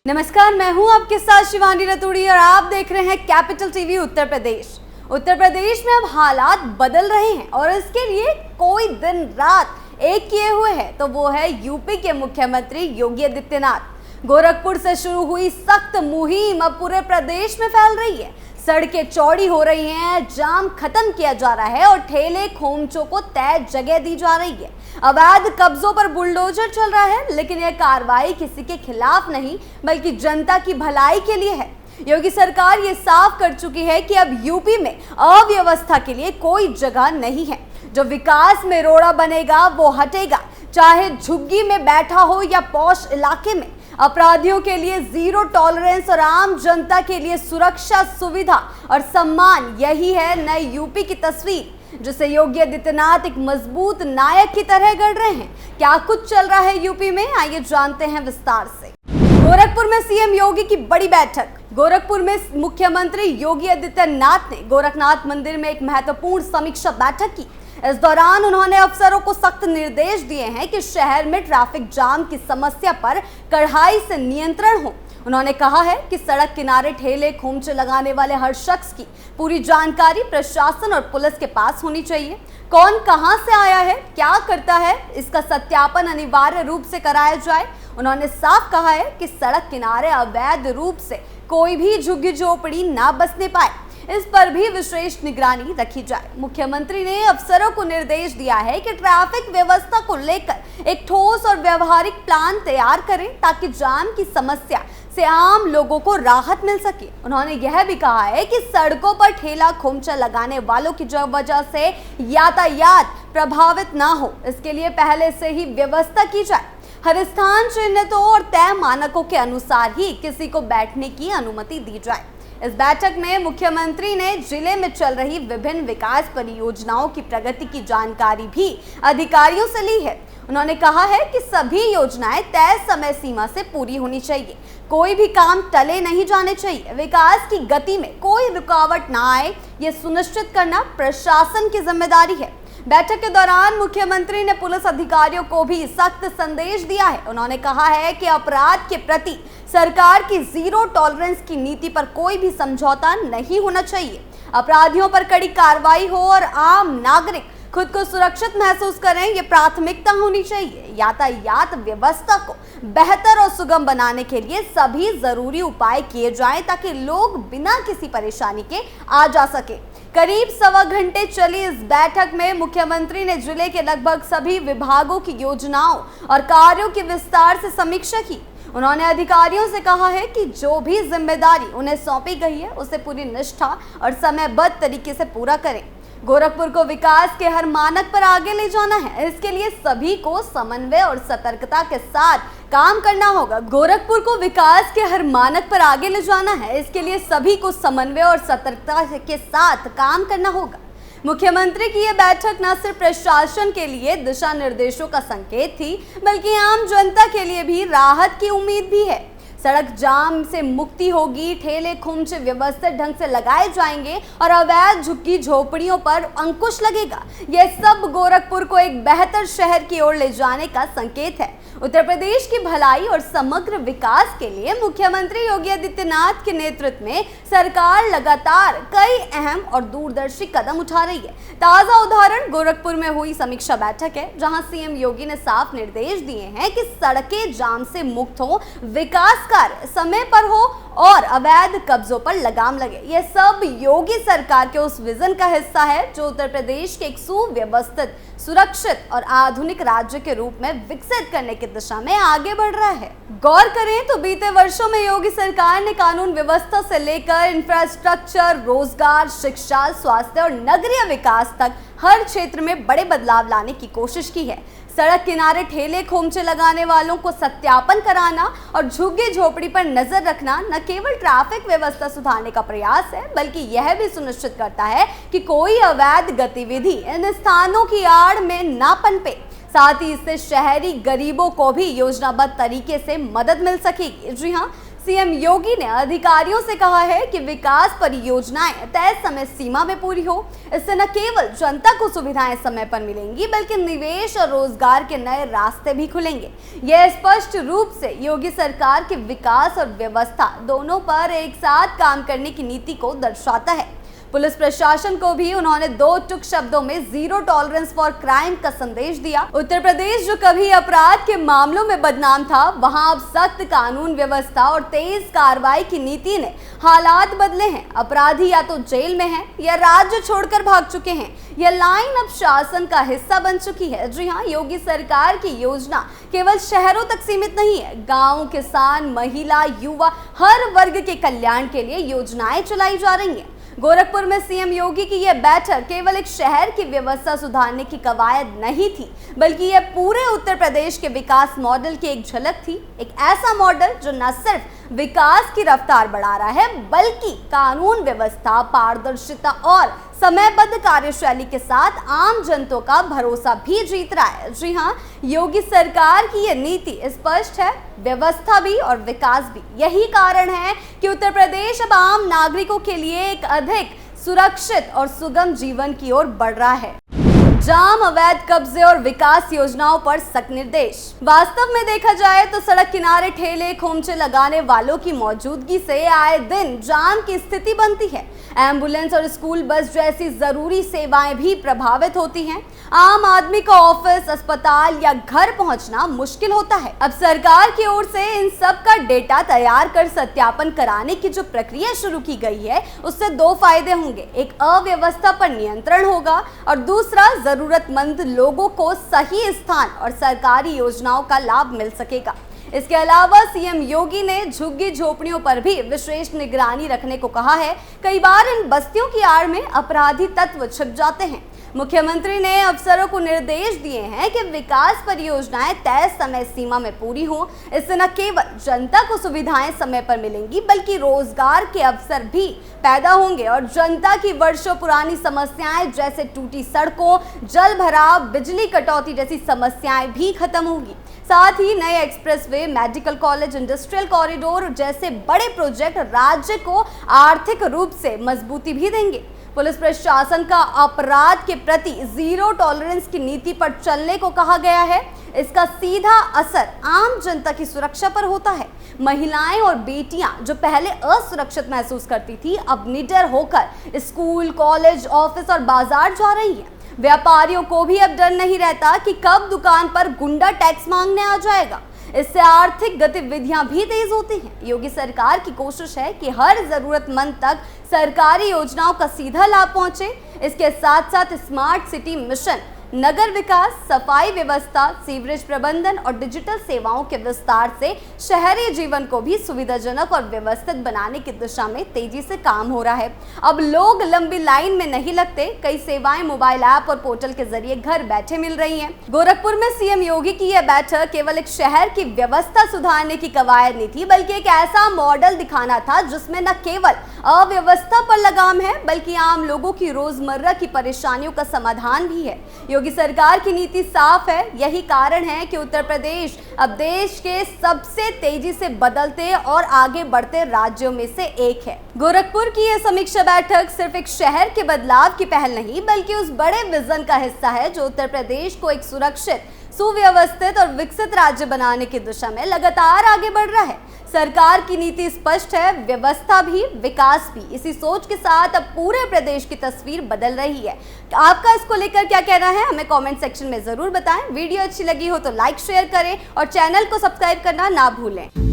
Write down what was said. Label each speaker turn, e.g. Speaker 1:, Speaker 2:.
Speaker 1: नमस्कार, मैं हूं आपके साथ शिवानी रतूड़ी और आप देख रहे हैं कैपिटल टीवी उत्तर प्रदेश। उत्तर प्रदेश में अब हालात बदल रहे हैं और इसके लिए कोई दिन रात एक किए हुए हैं, तो वो है यूपी के मुख्यमंत्री योगी आदित्यनाथ। गोरखपुर से शुरू हुई सख्त मुहिम अब पूरे प्रदेश में फैल रही है। सड़कें चौड़ी हो रही हैं, जाम खत्म किया जा रहा है और ठेले खोमचों को तय जगह दी जा रही है। अवैध कब्जों पर बुलडोजर चल रहा है, लेकिन यह कार्रवाई किसी के खिलाफ नहीं बल्कि जनता की भलाई के लिए है। योगी सरकार ये साफ कर चुकी है कि अब यूपी में अव्यवस्था के लिए कोई जगह नहीं है। जो विकास में रोड़ा बनेगा वो हटेगा, चाहे झुग्गी में बैठा हो या पॉश इलाके में। अपराधियों के लिए जीरो टॉलरेंस और आम जनता के लिए सुरक्षा, सुविधा और सम्मान, यही है नए यूपी की तस्वीर जिसे योगी आदित्यनाथ एक मजबूत नायक की तरह गढ़ रहे हैं। क्या कुछ चल रहा है यूपी में, आइए जानते हैं विस्तार से। गोरखपुर में सीएम योगी की बड़ी बैठक। गोरखपुर में मुख्यमंत्री योगी आदित्यनाथ ने गोरखनाथ मंदिर में एक महत्वपूर्ण समीक्षा बैठक की। इस दौरान उन्होंने अफसरों को सख्त निर्देश दिए हैं कि शहर में ट्रैफिक जाम की समस्या पर कड़ाई से नियंत्रण हो। उन्होंने कहा है कि सड़क किनारे ठेले खोमचे लगाने वाले हर शख्स की पूरी जानकारी प्रशासन और पुलिस के पास होनी चाहिए। कौन कहां से आया है, क्या करता है, इसका सत्यापन अनिवार्य रूप से कराया जाए। उन्होंने साफ कहा है कि सड़क किनारे अवैध रूप से कोई भी झुग्गी झोपड़ी ना बसने पाए, इस पर भी विशेष निगरानी रखी जाए। मुख्यमंत्री ने अफसरों को निर्देश दिया है कि ट्रैफिक व्यवस्था को लेकर एक ठोस और व्यवहारिक प्लान तैयार करें ताकि जाम की समस्या से आम लोगों को राहत मिल सके। उन्होंने यह भी कहा है कि सड़कों पर ठेला खोमचा लगाने वालों की वजह से यातायात प्रभावित ना हो, इसके लिए पहले से ही व्यवस्था की जाए। हर स्थान चिन्हितों और तय मानकों के अनुसार ही किसी को बैठने की अनुमति दी जाए। इस बैठक में मुख्यमंत्री ने जिले में चल रही विभिन्न विकास परियोजनाओं की प्रगति की जानकारी भी अधिकारियों से ली है। उन्होंने कहा है कि सभी योजनाएं तय समय सीमा से पूरी होनी चाहिए, कोई भी काम टले नहीं जाने चाहिए। विकास की गति में कोई रुकावट ना आए, ये सुनिश्चित करना प्रशासन की जिम्मेदारी है। बैठक के दौरान मुख्यमंत्री ने पुलिस अधिकारियों को भी सख्त संदेश दिया है। उन्होंने कहा है कि अपराध के प्रति सरकार की जीरो टॉलरेंस की नीति पर कोई भी समझौता नहीं होना चाहिए। अपराधियों पर कड़ी कार्रवाई हो और आम नागरिक खुद को सुरक्षित महसूस करें, ये प्राथमिकता होनी चाहिए। यातायात व्यवस्था को बेहतर और सुगम बनाने के लिए सभी जरूरी उपाय किए जाएं ताकि लोग बिना किसी परेशानी के आ जा सके। करीब सवा घंटे चली इस बैठक में मुख्यमंत्री ने जिले के लगभग सभी विभागों की योजनाओं और कार्यों की विस्तार से समीक्षा की। उन्होंने अधिकारियों से कहा है कि जो भी जिम्मेदारी उन्हें सौंपी गई है उसे पूरी निष्ठा और समयबद्ध तरीके से पूरा करें। गोरखपुर को विकास के हर मानक पर आगे ले जाना है, इसके लिए सभी को समन्वय और सतर्कता के साथ काम करना होगा। गोरखपुर को विकास के हर मानक पर आगे ले जाना है, इसके लिए सभी को समन्वय और सतर्कता के साथ काम करना होगा। मुख्यमंत्री की यह बैठक न सिर्फ प्रशासन के लिए दिशा निर्देशों का संकेत थी, बल्कि आम जनता के लिए भी राहत की उम्मीद भी है। सड़क जाम से मुक्ति होगी, ठेले खोमचे व्यवस्थित ढंग से लगाए जाएंगे और अवैध झुग्गी झोपड़ियों पर अंकुश लगेगा। यह सब गोरखपुर को एक बेहतर शहर की ओर ले जाने का संकेत है। उत्तर प्रदेश की भलाई और समग्र विकास के लिए मुख्यमंत्री योगी आदित्यनाथ के नेतृत्व में सरकार लगातार कई अहम और दूरदर्शी कदम उठा रही है। ताजा उदाहरण गोरखपुर में हुई समीक्षा बैठक है, जहां सीएम योगी ने साफ निर्देश दिए हैं कि सड़कें जाम से मुक्त हो, विकास कार्य समय पर हो और अवैध कब्जों पर लगाम लगे। यह सब योगी सरकार के उस विजन का हिस्सा है जो उत्तर प्रदेश के एक सुव्यवस्थित, सुरक्षित और आधुनिक राज्य के रूप में विकसित करने की दिशा में आगे बढ़ रहा है। गौर करें तो बीते वर्षों में योगी सरकार ने कानून व्यवस्था से लेकर इंफ्रास्ट्रक्चर, रोजगार, शिक्षा, स्वास्थ्य और नगरीय विकास तक हर क्षेत्र में बड़े बदलाव लाने की कोशिश की है। सड़क किनारे ठेले खोमचे लगाने वालों को सत्यापन कराना और झुग्गी झोपड़ी पर नजर रखना न केवल ट्रैफिक व्यवस्था सुधारने का प्रयास है, बल्कि यह भी सुनिश्चित करता है कि कोई अवैध गतिविधि इन स्थानों की आड़ में ना पनपे। साथ ही इससे शहरी गरीबों को भी योजनाबद्ध तरीके से मदद मिल सकेगी। जी हाँ, सीएम योगी ने अधिकारियों से कहा है कि विकास परियोजनाएं तय समय सीमा में पूरी हो। इससे न केवल जनता को सुविधाएं समय पर मिलेंगी बल्कि निवेश और रोजगार के नए रास्ते भी खुलेंगे। यह स्पष्ट रूप से योगी सरकार के विकास और व्यवस्था दोनों पर एक साथ काम करने की नीति को दर्शाता है। पुलिस प्रशासन को भी उन्होंने दो टुक शब्दों में जीरो टॉलरेंस फॉर क्राइम का संदेश दिया। उत्तर प्रदेश जो कभी अपराध के मामलों में बदनाम था, वहां अब सख्त कानून व्यवस्था और तेज कार्रवाई की नीति ने हालात बदले हैं। अपराधी या तो जेल में हैं या राज्य छोड़कर भाग चुके हैं। यह लाइन अब शासन का हिस्सा बन चुकी है। जी हाँ, योगी सरकार की योजना केवल शहरों तक सीमित नहीं है। गांव, किसान, महिला, युवा, हर वर्ग के कल्याण के लिए योजनाएं चलाई जा रही हैं। गोरखपुर में सीएम योगी की यह बैठक केवल एक शहर की व्यवस्था सुधारने की कवायद नहीं थी, बल्कि यह पूरे उत्तर प्रदेश के विकास मॉडल की एक झलक थी। एक ऐसा मॉडल जो न सिर्फ विकास की रफ्तार बढ़ा रहा है बल्कि कानून व्यवस्था, पारदर्शिता और समयबद्ध कार्यशैली के साथ आम जनता का भरोसा भी जीत रहा है। जी हाँ, योगी सरकार की यह नीति स्पष्ट है, व्यवस्था भी और विकास भी। यही कारण है कि उत्तर प्रदेश अब आम नागरिकों के लिए एक अधिक सुरक्षित और सुगम जीवन की ओर बढ़ रहा है। जाम, अवैध कब्जे और विकास योजनाओं पर सख्त निर्देश। वास्तव में देखा जाए तो सड़क किनारे ठेले खोमचे लगाने वालों की मौजूदगी से आए दिन जाम की स्थिति बनती है। एम्बुलेंस और स्कूल बस जैसी जरूरी सेवाएं भी प्रभावित होती हैं। आम आदमी का ऑफिस, अस्पताल या घर पहुंचना मुश्किल होता है। अब सरकार की ओर से इन सब का डेटा तैयार कर सत्यापन कराने की जो प्रक्रिया शुरू की गई है, उससे दो फायदे होंगे। एक, अव्यवस्था पर नियंत्रण होगा और दूसरा, जरूरतमंद लोगों को सही स्थान और सरकारी योजनाओं का लाभ मिल सकेगा। इसके अलावा सीएम योगी ने झुग्गी झोपड़ियों पर भी विशेष निगरानी रखने को कहा है। कई बार इन बस्तियों की आड़ में अपराधी तत्व छिप जाते हैं। मुख्यमंत्री ने अफसरों को निर्देश दिए हैं कि विकास परियोजनाएं तय समय सीमा में पूरी हों। इससे न केवल जनता को सुविधाएं समय पर मिलेंगी बल्कि रोजगार के अवसर भी पैदा होंगे और जनता की वर्षों पुरानी समस्याएं जैसे टूटी सड़कों, जल भराव, बिजली कटौती जैसी समस्याएं भी खत्म होगी। साथ ही नए expressway, medical college, industrial corridor जैसे बड़े प्रोजेक्ट राज्य को आर्थिक रूप से मजबूती भी देंगे। पुलिस प्रशासन का अपराध के प्रति जीरो टॉलरेंस की नीति पर चलने को कहा गया है। इसका सीधा असर आम जनता की सुरक्षा पर होता है। महिलाएं और बेटियां जो पहले असुरक्षित महसूस करती थी, अब निडर होकर स्कूल, कॉलेज, ऑफिस और बाजार जा रही हैं। व्यापारियों को भी अब डर नहीं रहता कि कब दुकान पर गुंडा टैक्स मांगने आ जाएगा। इससे आर्थिक गतिविधियां भी तेज होती हैं। योगी सरकार की कोशिश है कि हर जरूरतमंद तक सरकारी योजनाओं का सीधा लाभ पहुंचे। इसके साथ साथ स्मार्ट सिटी मिशन, नगर विकास, सफाई व्यवस्था, सीवरेज प्रबंधन और डिजिटल सेवाओं के विस्तार से शहरी जीवन को भी सुविधाजनक और व्यवस्थित बनाने की दिशा में तेजी से काम हो रहा है। अब लोग लंबी लाइन में नहीं लगते। कई सेवाएं मोबाइल ऐप और पोर्टल के जरिए घर बैठे मिल रही हैं। गोरखपुर में सीएम योगी की यह बैठक केवल एक शहर की व्यवस्था सुधारने की कवायद नहीं थी, बल्कि एक ऐसा मॉडल दिखाना था जिसमें न केवल अव्यवस्था पर लगाम है बल्कि आम लोगों की रोजमर्रा की परेशानियों का समाधान भी है। योगी सरकार की नीति साफ है। यही कारण है कि उत्तर प्रदेश अब देश के सबसे तेजी से बदलते और आगे बढ़ते राज्यों में से एक है। गोरखपुर की यह समीक्षा बैठक सिर्फ एक शहर के बदलाव की पहल नहीं बल्कि उस बड़े विजन का हिस्सा है जो उत्तर प्रदेश को एक सुरक्षित, सुव्यवस्थित और विकसित राज्य बनाने की दिशा में लगातार आगे बढ़ रहा है। सरकार की नीति स्पष्ट है, व्यवस्था भी, विकास भी। इसी सोच के साथ अब पूरे प्रदेश की तस्वीर बदल रही है। आपका इसको लेकर क्या कहना है, हमें कमेंट सेक्शन में जरूर बताएं। वीडियो अच्छी लगी हो तो लाइक, शेयर करें और चैनल को सब्सक्राइब करना ना भूलें।